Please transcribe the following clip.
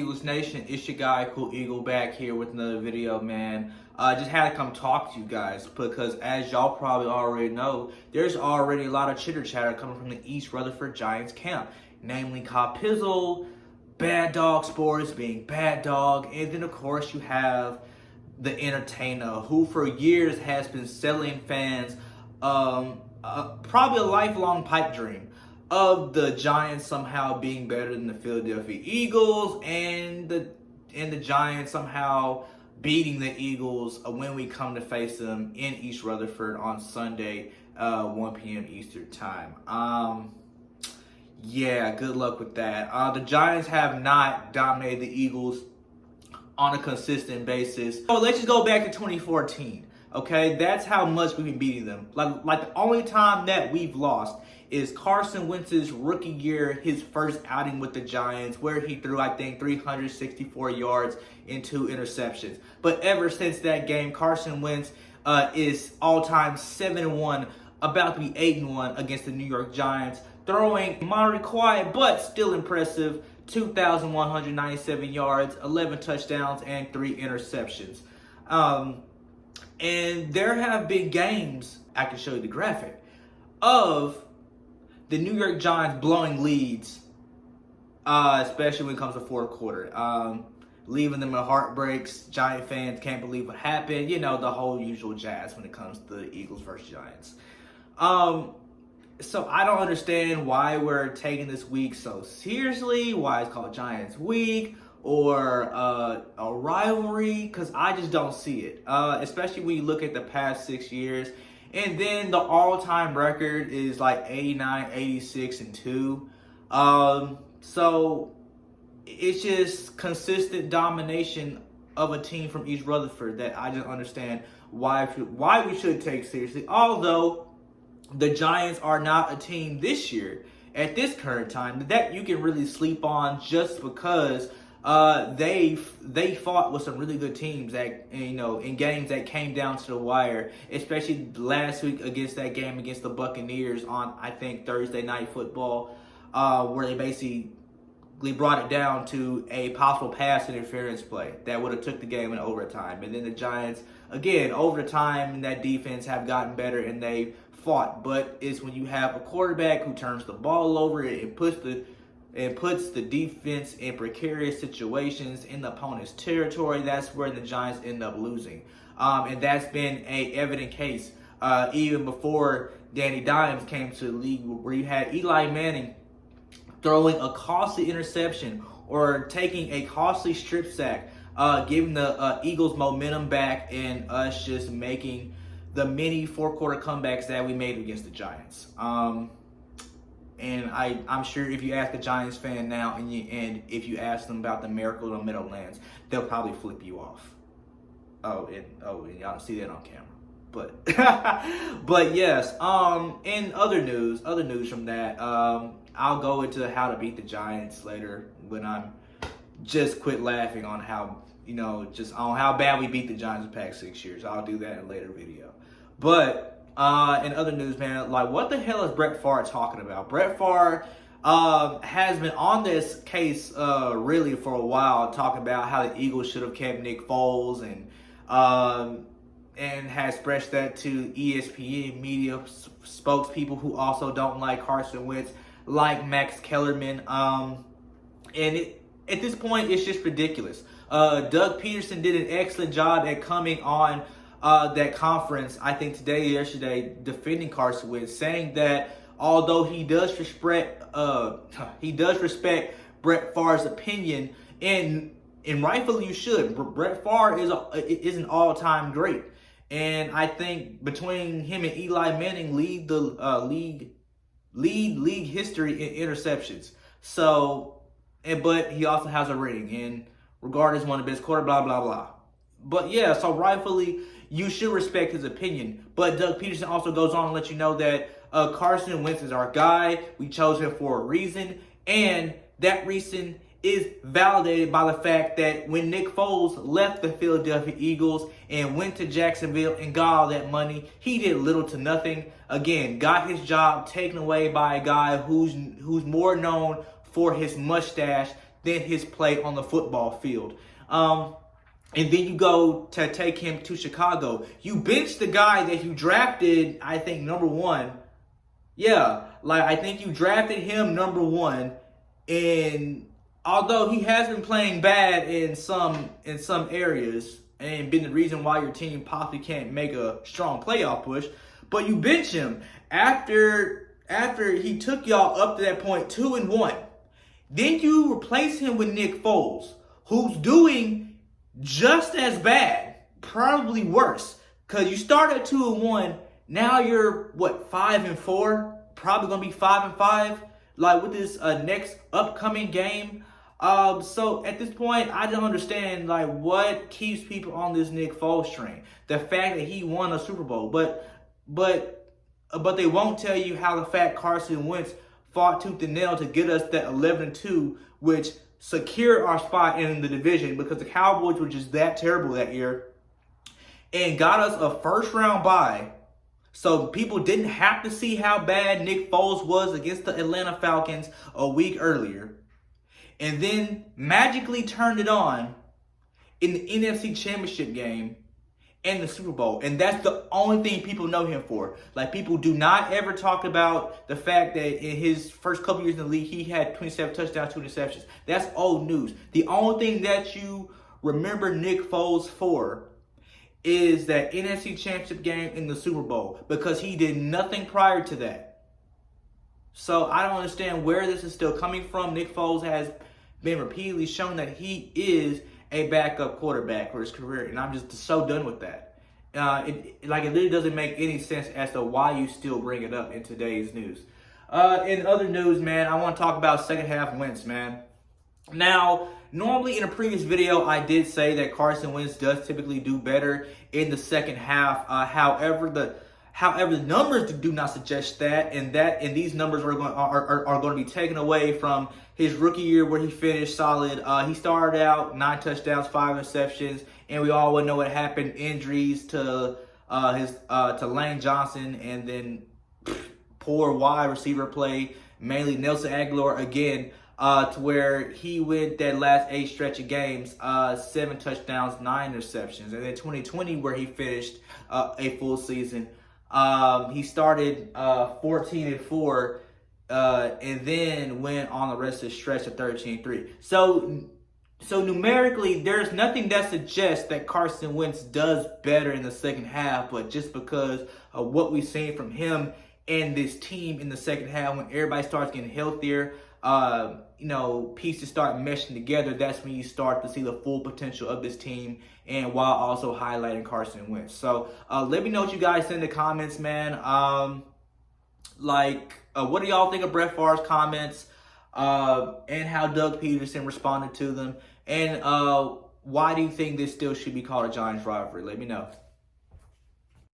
Eagles Nation? It's your guy, Cool Eagle, back here with another video, man. Just had to come talk to you guys because, as y'all probably already know, there's already a lot of chitter chatter coming from the East Rutherford Giants camp, namely Kyle Pizzle, Bad Dog Sports being Bad Dog, and then of course you have the entertainer who for years has been selling fans probably a lifelong pipe dream of the Giants somehow being better than the Philadelphia Eagles and the Giants somehow beating the Eagles when we come to face them in East Rutherford on Sunday, 1 p.m. Eastern time. Yeah, good luck with that. The Giants have not dominated the Eagles on a consistent basis. So let's just go back to 2014. Okay, that's how much we've been beating them. Like the only time that we've lost is Carson Wentz's rookie year, his first outing with the Giants, where he threw, I think, 364 yards and 2 interceptions. But ever since that game, Carson Wentz is all-time 7-1, about to be 8-1 against the New York Giants, throwing moderately quiet but still impressive 2,197 yards, 11 touchdowns, and 3 interceptions. And there have been games, I can show you the graphic, of the New York Giants blowing leads, especially when it comes to fourth quarter. Leaving them in heartbreaks. Giant fans can't believe what happened. You know, the whole usual jazz when it comes to the Eagles versus Giants. So I don't understand why we're taking this week so seriously, why it's called Giants Week, or a rivalry, because I just don't see it. Especially when you look at the past 6 years. And then the all-time record is like 89, 86, and 2. So it's just consistent domination of a team from East Rutherford that I just understand why we should take seriously. Although the Giants are not a team this year at this current time that you can really sleep on just because they fought with some really good teams that, you know, in games that came down to the wire, especially last week against that game against the Buccaneers on, I think, Thursday Night Football, where they basically brought it down to a possible pass interference play that would have took the game in overtime. And then the Giants, again, over time, and that defense have gotten better and they fought. But it's when you have a quarterback who turns the ball over and puts the defense in precarious situations in the opponent's territory, that's where the Giants end up losing. And that's been an evident case even before Danny Dimes came to the league, where you had Eli Manning throwing a costly interception or taking a costly strip sack, giving the Eagles momentum back and us just making the mini fourth-quarter comebacks that we made against the Giants. And I'm sure if you ask a Giants fan now and if you ask them about the miracle of the Meadowlands, they'll probably flip you off. And y'all don't see that on camera. But but yes, in other news from that, I'll go into how to beat the Giants later when I'm just quit laughing on how, you know, just on how bad we beat the Giants the past 6 years. I'll do that in a later video. But in other news, man, like, what the hell is Brett Favre talking about? Brett Favre has been on this case really for a while, talking about how the Eagles should have kept Nick Foles and has expressed that to ESPN media spokespeople who also don't like Carson Wentz, like Max Kellerman. At this point, it's just ridiculous. Doug Peterson did an excellent job at coming on that conference, I think today, yesterday, defending Carson Wentz, saying that although he does respect Brett Favre's opinion, and rightfully you should. Brett Favre is an all-time great, and I think between him and Eli Manning lead the league history in interceptions. So, but he also has a ring, and regarded as one of the best quarterbacks, blah blah blah. But yeah, so rightfully you should respect his opinion. But Doug Peterson also goes on to let you know that Carson Wentz is our guy. We chose him for a reason. And that reason is validated by the fact that when Nick Foles left the Philadelphia Eagles and went to Jacksonville and got all that money, he did little to nothing. Again, got his job taken away by a guy who's more known for his mustache than his play on the football field. And then you go to take him to Chicago. You bench the guy that you drafted, I think, number 1. Yeah, like I think you drafted him number 1. And although he has been playing bad in some areas and been the reason why your team possibly can't make a strong playoff push, but you bench him after he took y'all up to that point 2-1. Then you replace him with Nick Foles, who's doing just as bad, probably worse. Because you start at 2-1, now you're, 5-4? Probably going to be 5-5, like with this next upcoming game. So at this point, I don't understand, like, what keeps people on this Nick Foles train. The fact that he won a Super Bowl. But they won't tell you how the fact Carson Wentz fought tooth and nail to get us that 11-2, which secured our spot in the division because the Cowboys were just that terrible that year and got us a first-round bye. So people didn't have to see how bad Nick Foles was against the Atlanta Falcons a week earlier. And then magically turned it on in the NFC Championship game and the Super Bowl. And that's the only thing people know him for. Like, people do not ever talk about the fact that in his first couple years in the league, he had 27 touchdowns, 2 interceptions. That's old news. The only thing that you remember Nick Foles for is that NFC Championship game in the Super Bowl, because he did nothing prior to that. So I don't understand where this is still coming from. Nick Foles has been repeatedly shown that he is a backup quarterback for his career, and I'm just so done with that. It really doesn't make any sense as to why you still bring it up in today's news. In other news, man, I want to talk about second half Wentz, man. Now, normally in a previous video, I did say that Carson Wentz does typically do better in the second half. However, the numbers do not suggest that, and these numbers are going to be taken away from his rookie year where he finished solid. He started out 9 touchdowns, 5 interceptions, and we all would know what happened: injuries to Lane Johnson, and then poor wide receiver play, mainly Nelson Aguilar again. To where he went that last 8 stretch of games, 7 touchdowns, 9 interceptions. And then 2020, where he finished a full season, he started 14-4, and then went on the rest of the stretch of 13-3. So numerically, there's nothing that suggests that Carson Wentz does better in the second half, but just because of what we've seen from him and this team in the second half, when everybody starts getting healthier, pieces start meshing together, that's when you start to see the full potential of this team, and while also highlighting Carson Wentz. So let me know what you guys think in the comments, man. What do y'all think of Brett Favre's comments, and how Doug Peterson responded to them, and why do you think this still should be called a Giants rivalry? Let me know.